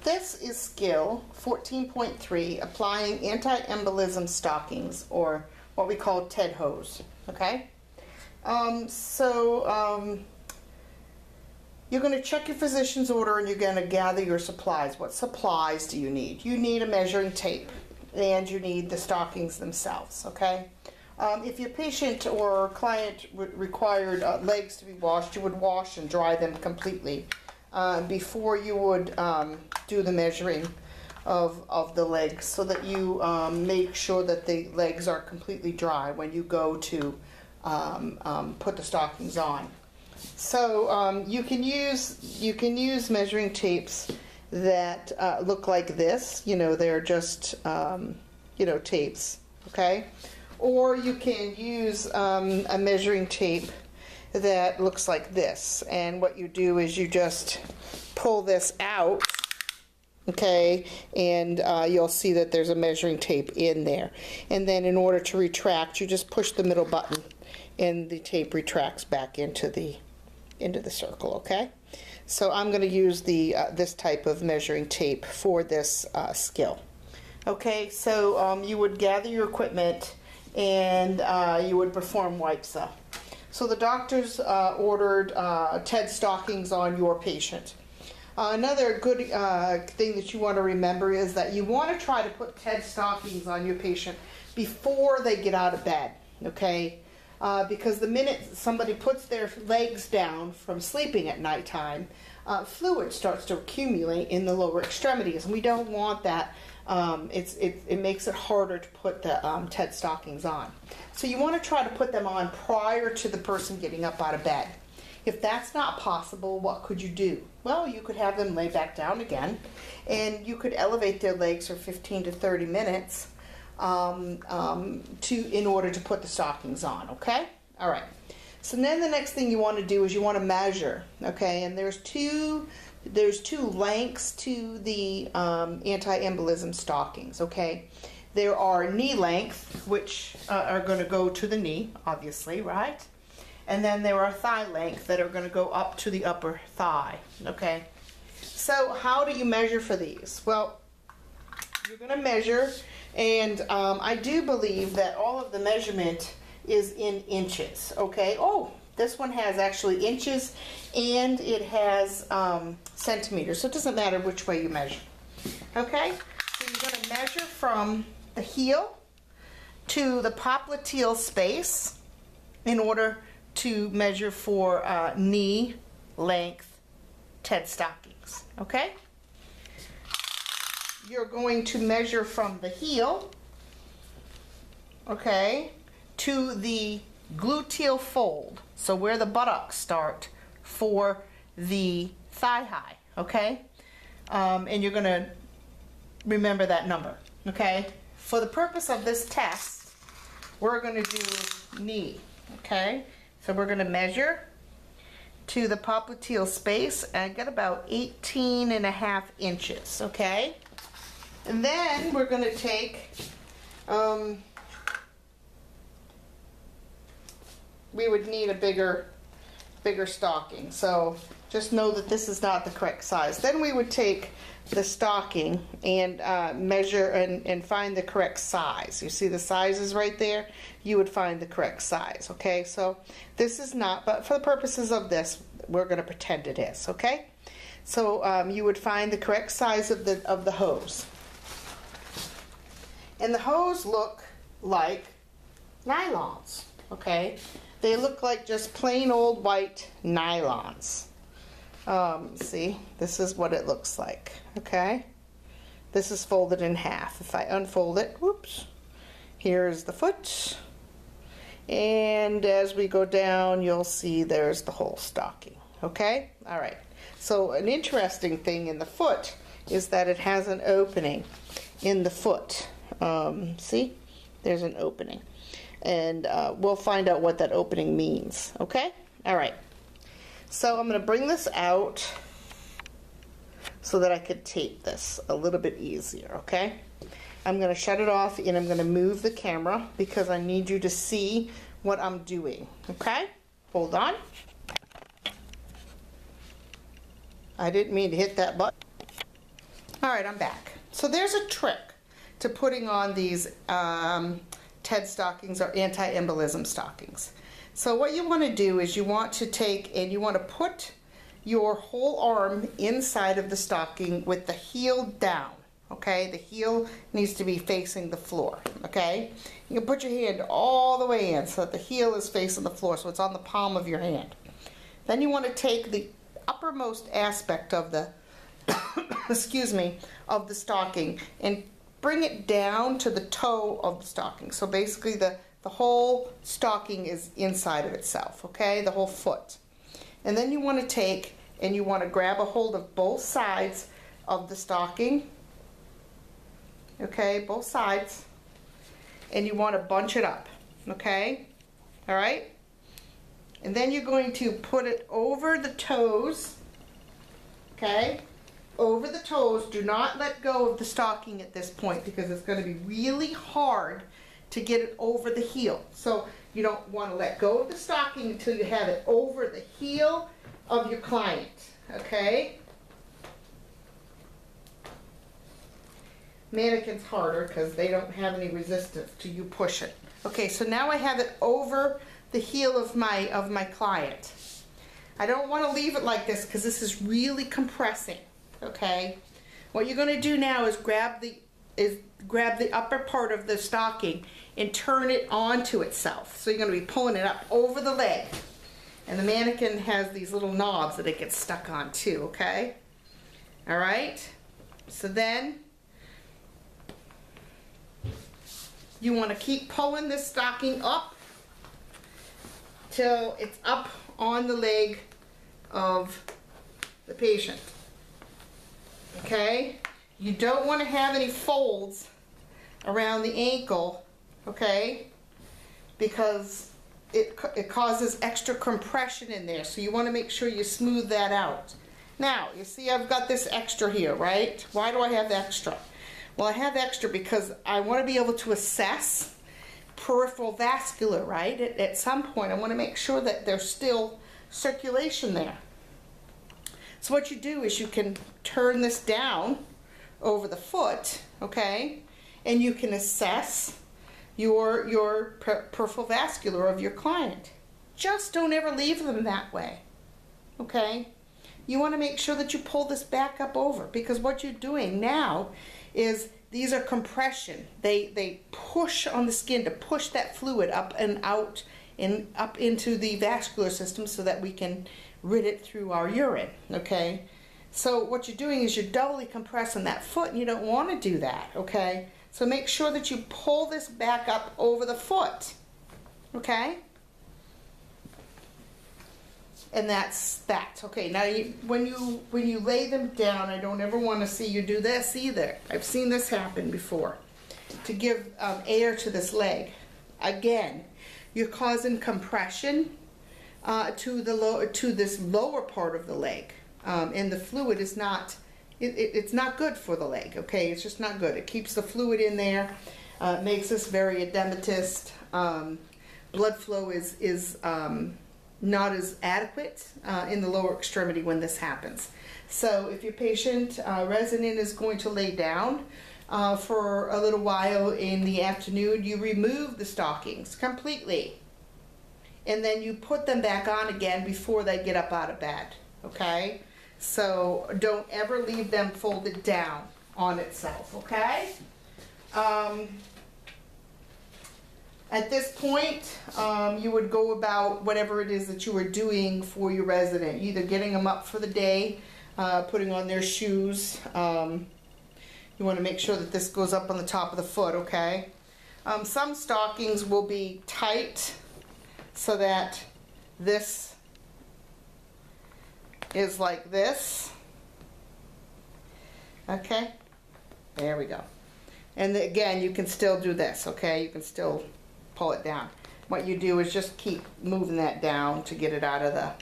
this is skill 14.3, applying anti-embolism stockings, or what we call TED hose, okay? You're going to check your physician's order and you're going to gather your supplies. What supplies do you need? You need a measuring tape and you need the stockings themselves, okay? If your patient or client required legs to be washed, you would wash and dry them completely before you would do the measuring of the legs, so that you make sure that the legs are completely dry when you go to put the stockings on. So you can use measuring tapes that look like this. You know, they're just tapes, okay? Or you can use a measuring tape that looks like this, and what you do is you just pull this out, okay, and you'll see that there's a measuring tape in there, and then in order to retract, you just push the middle button and the tape retracts back into the circle, okay? So I'm going to use this type of measuring tape for this skill. Okay, so you would gather your equipment and you would perform WIPSA. So the doctors ordered TED stockings on your patient. Another good thing that you want to remember is that you want to try to put TED stockings on your patient before they get out of bed, okay? Because the minute somebody puts their legs down from sleeping at nighttime, fluid starts to accumulate in the lower extremities, and we don't want that. It makes it harder to put the TED stockings on. So you want to try to put them on prior to the person getting up out of bed. If that's not possible, what could you do? Well, you could have them lay back down again, and you could elevate their legs for 15 to 30 minutes in order to put the stockings on, okay? All right. So then the next thing you want to do is you want to measure, okay? And there's two lengths to the anti-embolism stockings, okay? There are knee length, which are going to go to the knee, obviously, right? And then there are thigh length that are going to go up to the upper thigh, okay? So how do you measure for these? Well, you're going to measure, and I do believe that all of the measurement is in inches, okay? Oh, this one has actually inches, and it has centimeters, so it doesn't matter which way you measure, okay? So you're going to measure from the heel to the popliteal space in order to measure for knee length TED stockings, okay? You're going to measure from the heel, okay, to the gluteal fold, so where the buttocks start, for the thigh high, okay? And you're going to remember that number, okay? For the purpose of this test, we're going to do knee, okay? So we're going to measure to the popliteal space and get about 18.5 inches, okay? And then we're going to take, we would need a bigger stocking. So just know that this is not the correct size. Then we would take the stocking and measure and find the correct size. You see the sizes right there? You would find the correct size, okay? So this is not, but for the purposes of this, we're going to pretend it is, okay? So you would find the correct size of the hose. And the hose look like nylons, okay? They look like just plain old white nylons. See, this is what it looks like, okay? This is folded in half. If I unfold it, whoops, here's the foot. And as we go down, you'll see there's the whole stocking, okay? All right. So an interesting thing in the foot is that it has an opening in the foot. See, there's an opening. And we'll find out what that opening means, okay? All right. So I'm going to bring this out so that I could tape this a little bit easier, okay? I'm going to shut it off and I'm going to move the camera because I need you to see what I'm doing, okay? Hold on. I didn't mean to hit that button. All right, I'm back. So there's a trick to putting on these TED stockings or anti-embolism stockings. So what you want to do is you want to take and you want to put your whole arm inside of the stocking with the heel down, okay? The heel needs to be facing the floor, okay? You can put your hand all the way in so that the heel is facing the floor, so it's on the palm of your hand. Then you want to take the uppermost aspect of the excuse me, of the stocking and bring it down to the toe of the stocking. So basically the whole stocking is inside of itself, okay? The whole foot. And then you want to take and you want to grab a hold of both sides of the stocking, okay? Both sides. And you want to bunch it up, okay? All right? And then you're going to put it over the toes, okay? Over the toes. Do not let go of the stocking at this point because it's going to be really hard to get it over the heel. So you don't want to let go of the stocking until you have it over the heel of your client, okay? Mannequin's harder because they don't have any resistance to you push it. Okay, so now I have it over the heel of my client. I don't want to leave it like this because this is really compressing. Okay, what you're going to do now is grab the upper part of the stocking and turn it onto itself. So you're going to be pulling it up over the leg, and the mannequin has these little knobs that it gets stuck on too. Okay, all right. So then you want to keep pulling this stocking up till it's up on the leg of the patient. Okay, you don't want to have any folds around the ankle, okay, because it causes extra compression in there, so you want to make sure you smooth that out. Now, you see I've got this extra here, right? Why do I have extra? Well, I have extra because I want to be able to assess peripheral vascular, right? At some point, I want to make sure that there's still circulation there. So what you do is you can turn this down over the foot, okay, and you can assess your peripheral vascular of your client. Just don't ever leave them that way, okay? You want to make sure that you pull this back up over, because what you're doing now is these are compression. They push on the skin to push that fluid up and out and up into the vascular system so that we can rid it through our urine, okay? So what you're doing is you're doubly compressing that foot, and you don't want to do that, okay? So make sure that you pull this back up over the foot, okay? And that's that. Okay, now when you lay them down, I don't ever want to see you do this either. I've seen this happen before. To give air to this leg. Again, you're causing compression to this lower part of the leg, and the fluid is not. It's not good for the leg. Okay, it's just not good. It keeps the fluid in there. Makes us very edematous. Blood flow is not as adequate in the lower extremity when this happens. So if your patient resident is going to lay down for a little while in the afternoon, you remove the stockings completely. And then you put them back on again before they get up out of bed, okay? So don't ever leave them folded down on itself, okay? At this point, you would go about whatever it is that you are doing for your resident, either getting them up for the day, putting on their shoes. You want to make sure that this goes up on the top of the foot, okay? Some stockings will be tight so that this is like this. Okay, there we go. And again, you can still do this, okay? You can still pull it down. What you do is just keep moving that down to get it out of the,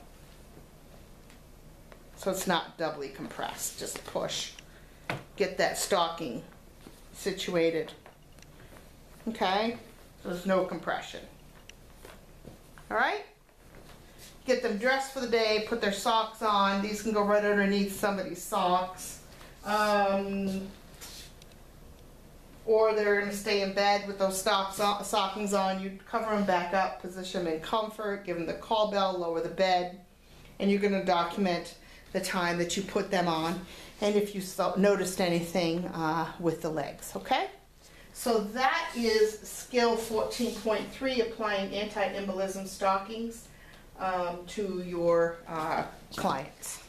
so it's not doubly compressed. Just push, get that stocking situated, okay? So there's no compression. All right? Get them dressed for the day, put their socks on. These can go right underneath somebody's socks. or they're going to stay in bed with those stockings on, you cover them back up, position them in comfort, give them the call bell, lower the bed, and you're going to document the time that you put them on and if you noticed anything with the legs, okay? So that is skill 14.3, applying anti-embolism stockings to your clients.